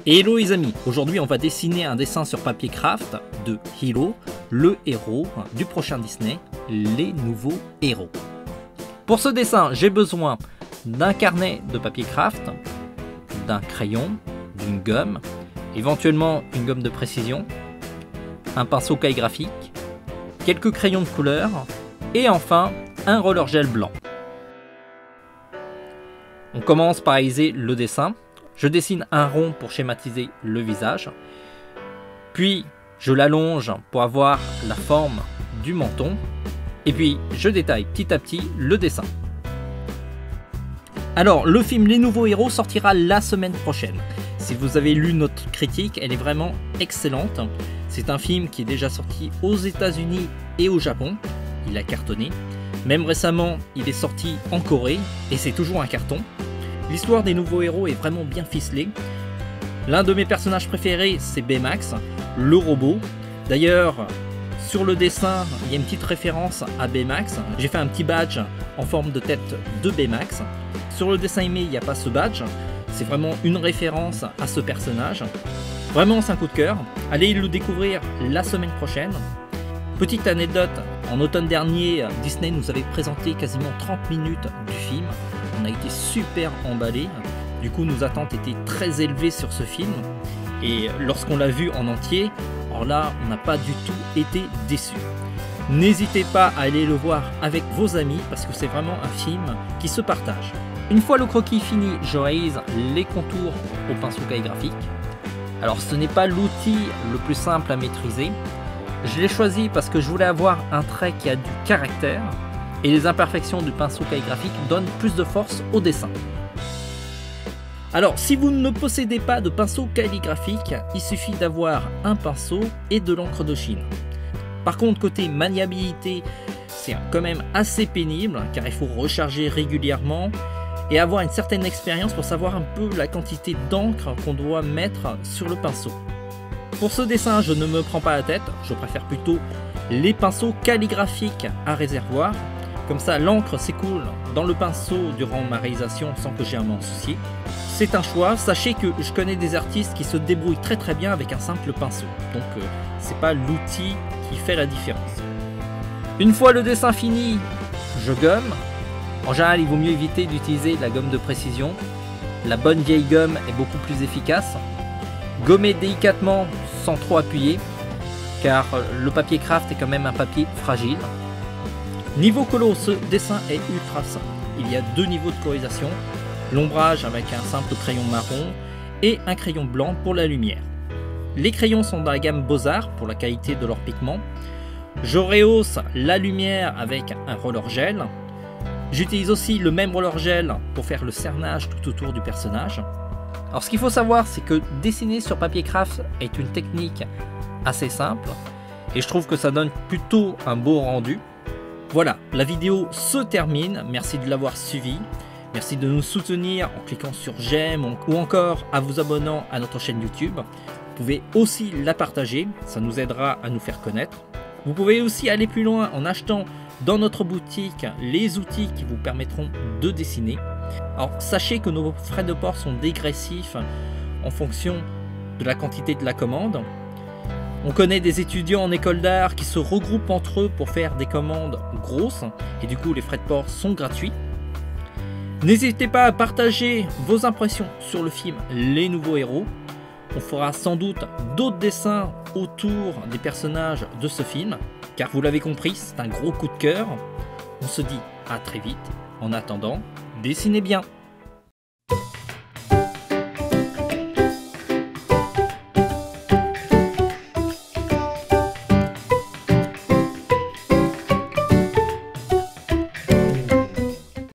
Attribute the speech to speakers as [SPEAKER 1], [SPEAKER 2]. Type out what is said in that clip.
[SPEAKER 1] Hello les amis, aujourd'hui on va dessiner un dessin sur papier craft de Hiro, le héros du prochain Disney, les nouveaux héros. Pour ce dessin, j'ai besoin d'un carnet de papier craft, d'un crayon, d'une gomme, éventuellement une gomme de précision, un pinceau calligraphique, quelques crayons de couleur et enfin un roller gel blanc. On commence par réaliser le dessin. Je dessine un rond pour schématiser le visage, puis je l'allonge pour avoir la forme du menton, et puis je détaille petit à petit le dessin. Alors, le film Les Nouveaux Héros sortira la semaine prochaine. Si vous avez lu notre critique, elle est vraiment excellente. C'est un film qui est déjà sorti aux États-Unis et au Japon. Il a cartonné. Même récemment, il est sorti en Corée et c'est toujours un carton. L'histoire des nouveaux héros est vraiment bien ficelée. L'un de mes personnages préférés, c'est Baymax, le robot. D'ailleurs, sur le dessin, il y a une petite référence à Baymax. J'ai fait un petit badge en forme de tête de Baymax. Sur le dessin animé, il n'y a pas ce badge. C'est vraiment une référence à ce personnage. Vraiment, c'est un coup de cœur. Allez le découvrir la semaine prochaine. Petite anecdote, en automne dernier, Disney nous avait présenté quasiment 30 minutes du film. On a été super emballés, du coup nos attentes étaient très élevées sur ce film et lorsqu'on l'a vu en entier, alors là on n'a pas du tout été déçus. N'hésitez pas à aller le voir avec vos amis parce que c'est vraiment un film qui se partage. Une fois le croquis fini, je réalise les contours au pinceau calligraphique. Alors ce n'est pas l'outil le plus simple à maîtriser, je l'ai choisi parce que je voulais avoir un trait qui a du caractère. Et les imperfections du pinceau calligraphique donnent plus de force au dessin. Alors, si vous ne possédez pas de pinceau calligraphique, il suffit d'avoir un pinceau et de l'encre de Chine. Par contre, côté maniabilité, c'est quand même assez pénible, car il faut recharger régulièrement et avoir une certaine expérience pour savoir un peu la quantité d'encre qu'on doit mettre sur le pinceau. Pour ce dessin, je ne me prends pas la tête, je préfère plutôt les pinceaux calligraphiques à réservoir. Comme ça, l'encre s'écoule dans le pinceau durant ma réalisation sans que j'ai à m'en soucier. C'est un choix, sachez que je connais des artistes qui se débrouillent très bien avec un simple pinceau. Donc c'est pas l'outil qui fait la différence. Une fois le dessin fini, je gomme. En général, il vaut mieux éviter d'utiliser la gomme de précision. La bonne vieille gomme est beaucoup plus efficace. Gommer délicatement sans trop appuyer, car le papier craft est quand même un papier fragile. Niveau colo, ce dessin est ultra simple. Il y a deux niveaux de colorisation, l'ombrage avec un simple crayon marron et un crayon blanc pour la lumière. Les crayons sont dans la gamme Beaux-Arts pour la qualité de leur pigment. Je rehausse la lumière avec un roller gel. J'utilise aussi le même roller gel pour faire le cernage tout autour du personnage. Alors ce qu'il faut savoir, c'est que dessiner sur papier craft est une technique assez simple et je trouve que ça donne plutôt un beau rendu. Voilà, la vidéo se termine, merci de l'avoir suivi, merci de nous soutenir en cliquant sur j'aime ou encore en vous abonnant à notre chaîne YouTube. Vous pouvez aussi la partager, ça nous aidera à nous faire connaître. Vous pouvez aussi aller plus loin en achetant dans notre boutique les outils qui vous permettront de dessiner. Alors sachez que nos frais de port sont dégressifs en fonction de la quantité de la commande. On connaît des étudiants en école d'art qui se regroupent entre eux pour faire des commandes grosses et du coup les frais de port sont gratuits. N'hésitez pas à partager vos impressions sur le film Les Nouveaux Héros. On fera sans doute d'autres dessins autour des personnages de ce film, car vous l'avez compris, c'est un gros coup de cœur. On se dit à très vite. En attendant, dessinez bien.